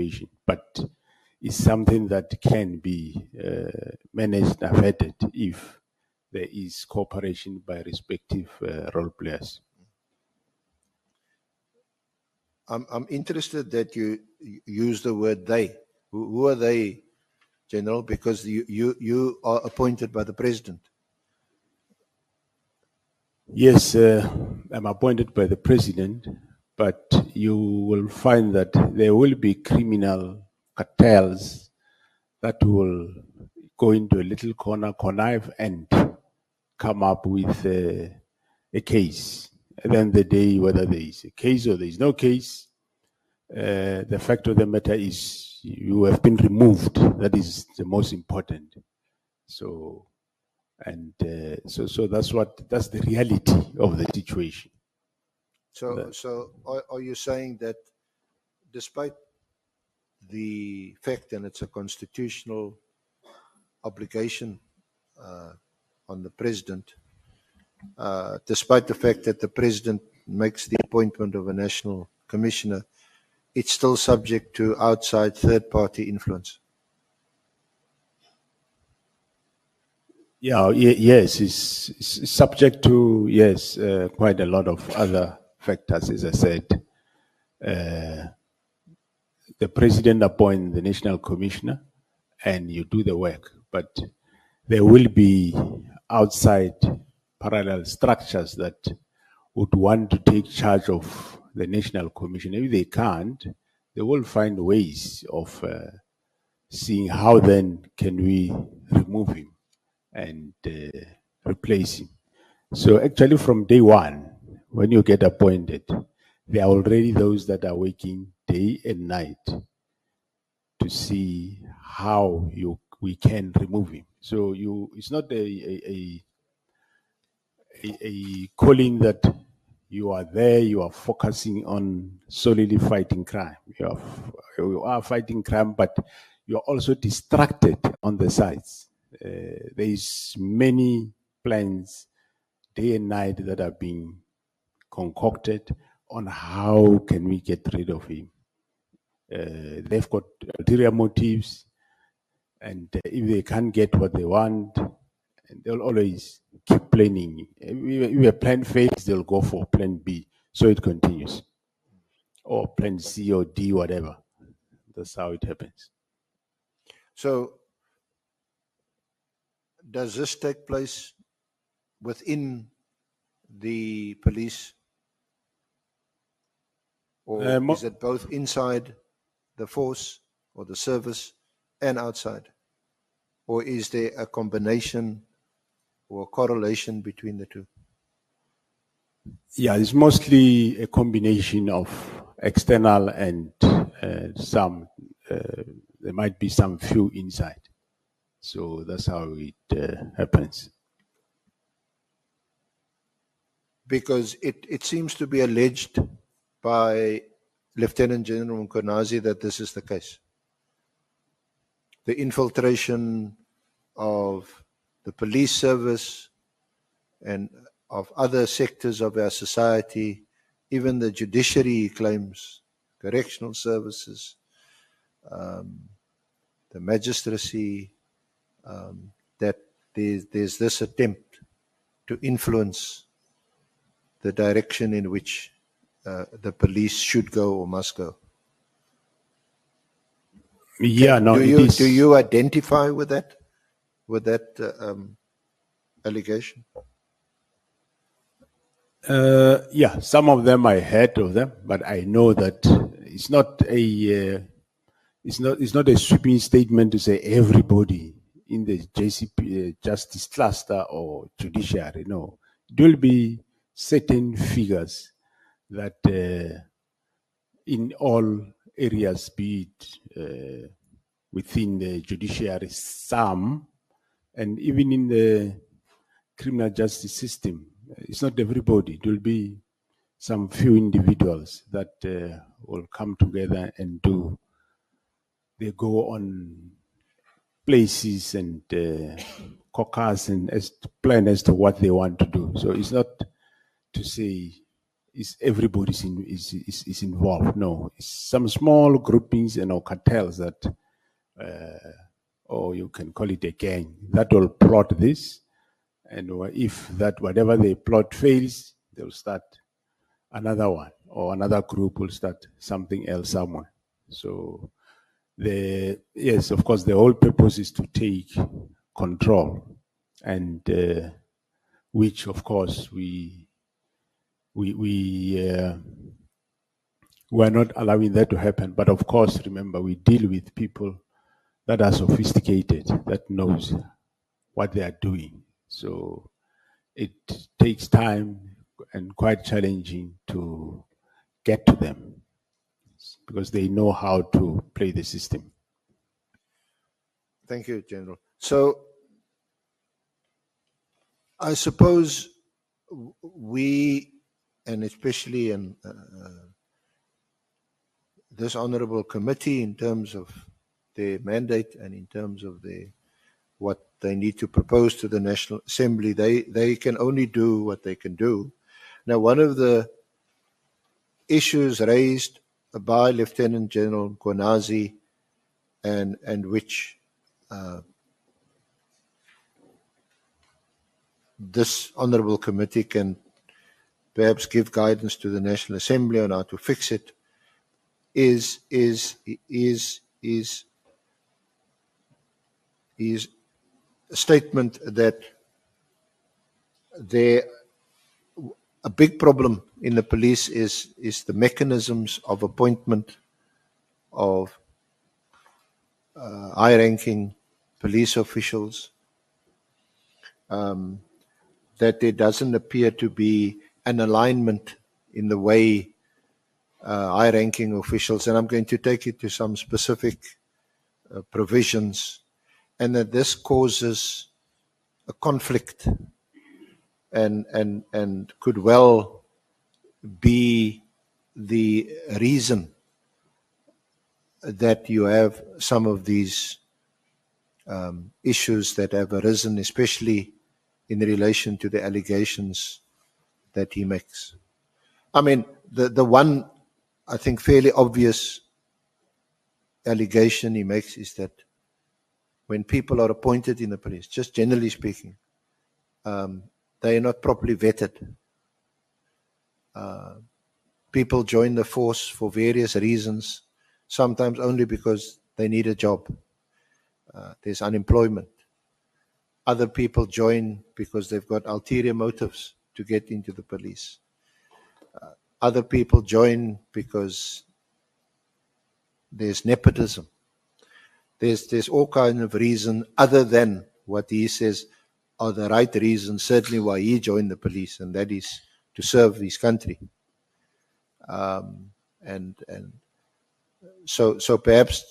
situation, but it's something that can be managed and averted if there is cooperation by respective role players. I'm interested that you use the word they. Who are they, General? Because you are appointed by the President. Yes, I'm appointed by the President, but you will find that there will be criminal cartels that will go into a little corner, connive, and come up with a case. At the end of the day, whether there is a case or there is no case, the fact of the matter is you have been removed. That is the most important. So, and so that's the reality of the situation. So are you saying that despite the fact, and it's a constitutional obligation on the President, despite the fact that the President makes the appointment of a national commissioner, it's still subject to outside third-party influence? Yeah, yes, it's subject to, yes, quite a lot of other factors, as I said. The President appoints the national commissioner and you do the work, but there will be outside parallel structures that would want to take charge of the national commissioner. If they can't, they will find ways of seeing how then can we remove him and replace him. So actually from day one, when you get appointed, there are already those that are working day and night to see how we can remove him. So it's not a calling that you are there, you are focusing on solely fighting crime. You are fighting crime, but you are also distracted on the sides. There is many plans day and night that are being concocted on how can we get rid of him. They've got ulterior motives, and if they can't get what they want, they'll always keep planning. If a plan fails, they'll go for plan B. So it continues. Or plan C or D, whatever. That's how it happens. So does this take place within the police? Or is it both inside the force or the service and outside? Or is there a combination or a correlation between the two? Yeah, it's mostly a combination of external and some, there might be some few inside. So that's how it happens. Because it seems to be alleged by Lieutenant General Mkhwanazi that this is the case. The infiltration of the police service and of other sectors of our society, even the judiciary claims, correctional services, the magistracy, that there's this attempt to influence the direction in which the police should go or must go. Yeah, no. Do you identify with that allegation? Yeah, some of them I heard of them, but I know that it's not a sweeping statement to say everybody in the JCP justice cluster or judiciary. No, there will be certain figures that in all areas, be it within the judiciary, some, and even in the criminal justice system, it's not everybody. There will be some few individuals that will come together and do. They go on places and caucus and plan as to what they want to do. So it's not to say is everybody is involved. No, it's some small groupings and cartels that, or you can call it a gang, that will plot this. And if that whatever they plot fails, they'll start another one, or another group will start something else somewhere. So yes, of course, the whole purpose is to take control, and which, of course, we're not allowing that to happen. But of course, remember, we deal with people that are sophisticated, that knows what they are doing. So it takes time and quite challenging to get to them, because they know how to play the system. Thank you, General. So I suppose we, and especially in this honorable committee, in terms of their mandate and in terms of what they need to propose to the National Assembly, they can only do what they can do. Now, one of the issues raised by Lieutenant General Mkhwanazi, and which this honorable committee can perhaps give guidance to the National Assembly on how to fix it, is a statement that a big problem in the police is the mechanisms of appointment of high-ranking police officials, that there doesn't appear to be an alignment in the way high-ranking officials, and I'm going to take it to some specific provisions, and that this causes a conflict and could well be the reason that you have some of these issues that have arisen, especially in relation to the allegations that he makes. I mean, the one, I think, fairly obvious allegation he makes is that when people are appointed in the police, just generally speaking, they are not properly vetted. People join the force for various reasons, sometimes only because they need a job. There's unemployment. Other people join because they've got ulterior motives to get into the police. Other people join because there's nepotism. There's all kinds of reasons other than what he says are the right reasons, certainly why he joined the police, and that is to serve his country. So perhaps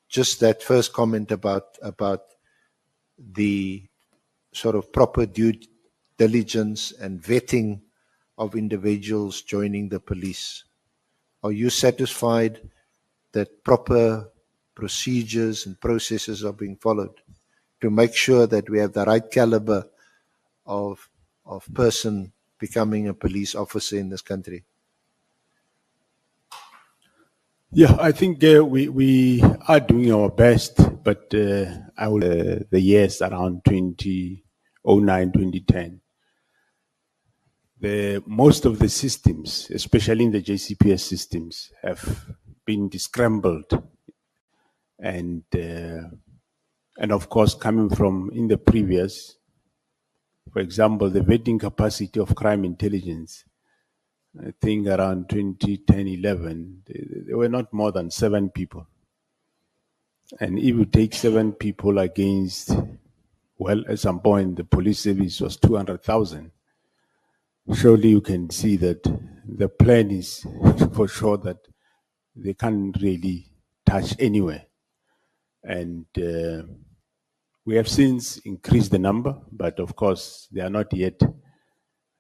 just that first comment about the sort of proper due diligence and vetting of individuals joining the police. Are you satisfied that proper procedures and processes are being followed to make sure that we have the right caliber of person becoming a police officer in this country? Yeah, I think we are doing our best, but I will the years around 2009, 2010. Most of the systems, especially in the JCPS systems, have been scrambled, and of course, coming from in the previous, for example, the vetting capacity of crime intelligence, I think around 2010, 11, there were not more than 7 people. And if you take 7 people against, well, at some point, the police service was 200,000. Surely you can see that the plan is for sure that they can't really touch anywhere. And we have since increased the number, but of course, they are not yet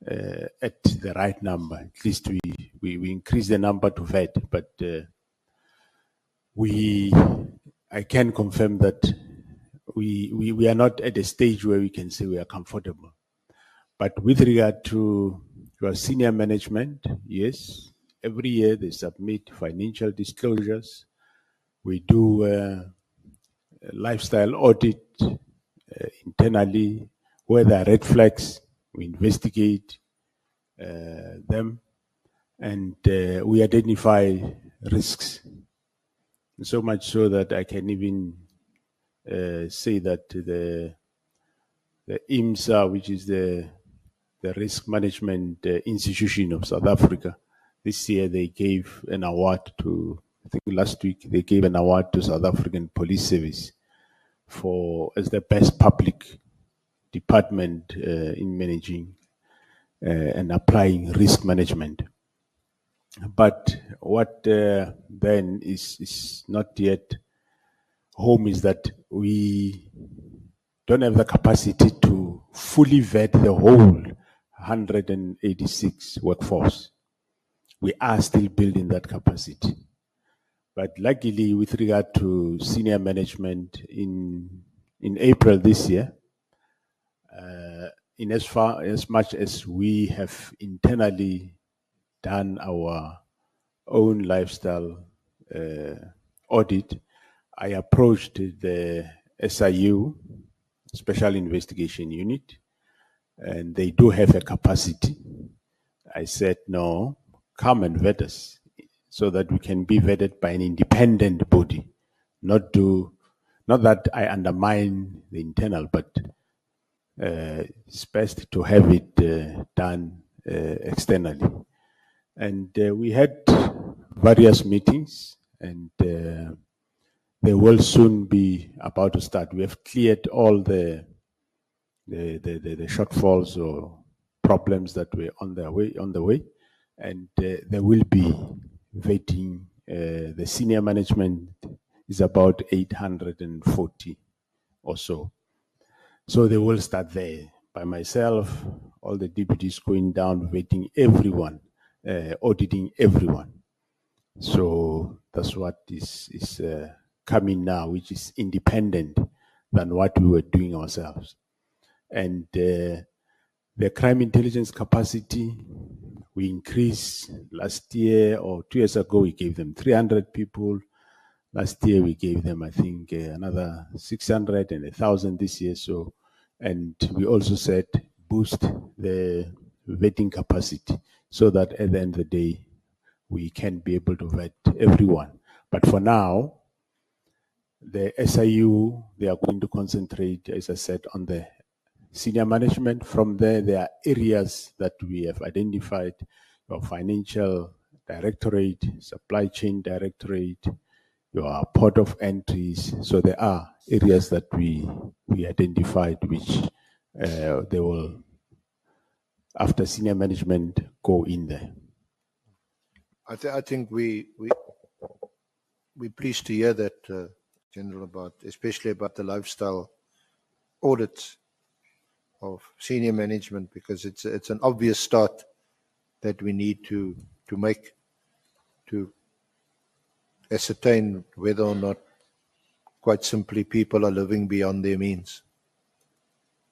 at the right number. At least we increase the number to vet, but I can confirm that we are not at a stage where we can say we are comfortable. But with regard to Your senior management, yes. Every year they submit financial disclosures. We do a lifestyle audit internally. Where there are red flags, we investigate them, and we identify risks. So much so that I can even say that the IMSA, which is the risk management institution of South Africa, this year they gave an award to, I think last week, they gave an award to South African Police Service as the best public department in managing and applying risk management. But what then is not yet home is that we don't have the capacity to fully vet the whole 186 workforce. We are still building that capacity. But luckily, with regard to senior management, in April this year, in as much as we have internally done our own lifestyle audit, I approached the SIU, Special Investigation Unit, and they do have a capacity. I said, no, come and vet us so that we can be vetted by an independent body. Not that I undermine the internal, but it's best to have it done externally. And we had various meetings, and they will soon be about to start. We have cleared all the shortfalls or problems that were on the way, and there will be vetting. The senior management is about 840 or so. So they will start there. By myself, all the deputies going down, vetting everyone, auditing everyone. So that's what is coming now, which is independent than what we were doing ourselves. And the crime intelligence capacity, we increased last year or 2 years ago, we gave them 300 people. Last year, we gave them, I think, another 600 and 1,000 this year. So, and we also said boost the vetting capacity so that at the end of the day, we can be able to vet everyone. But for now, the SIU, they are going to concentrate, as I said, on the senior management. From there, there are areas that we have identified: your financial directorate, supply chain directorate, your port of entries. So there are areas that we identified which they will, after senior management, go in there. I think we're pleased to hear that, General, especially about the lifestyle audits of senior management, because it's an obvious start that we need to make to ascertain whether or not, quite simply, people are living beyond their means.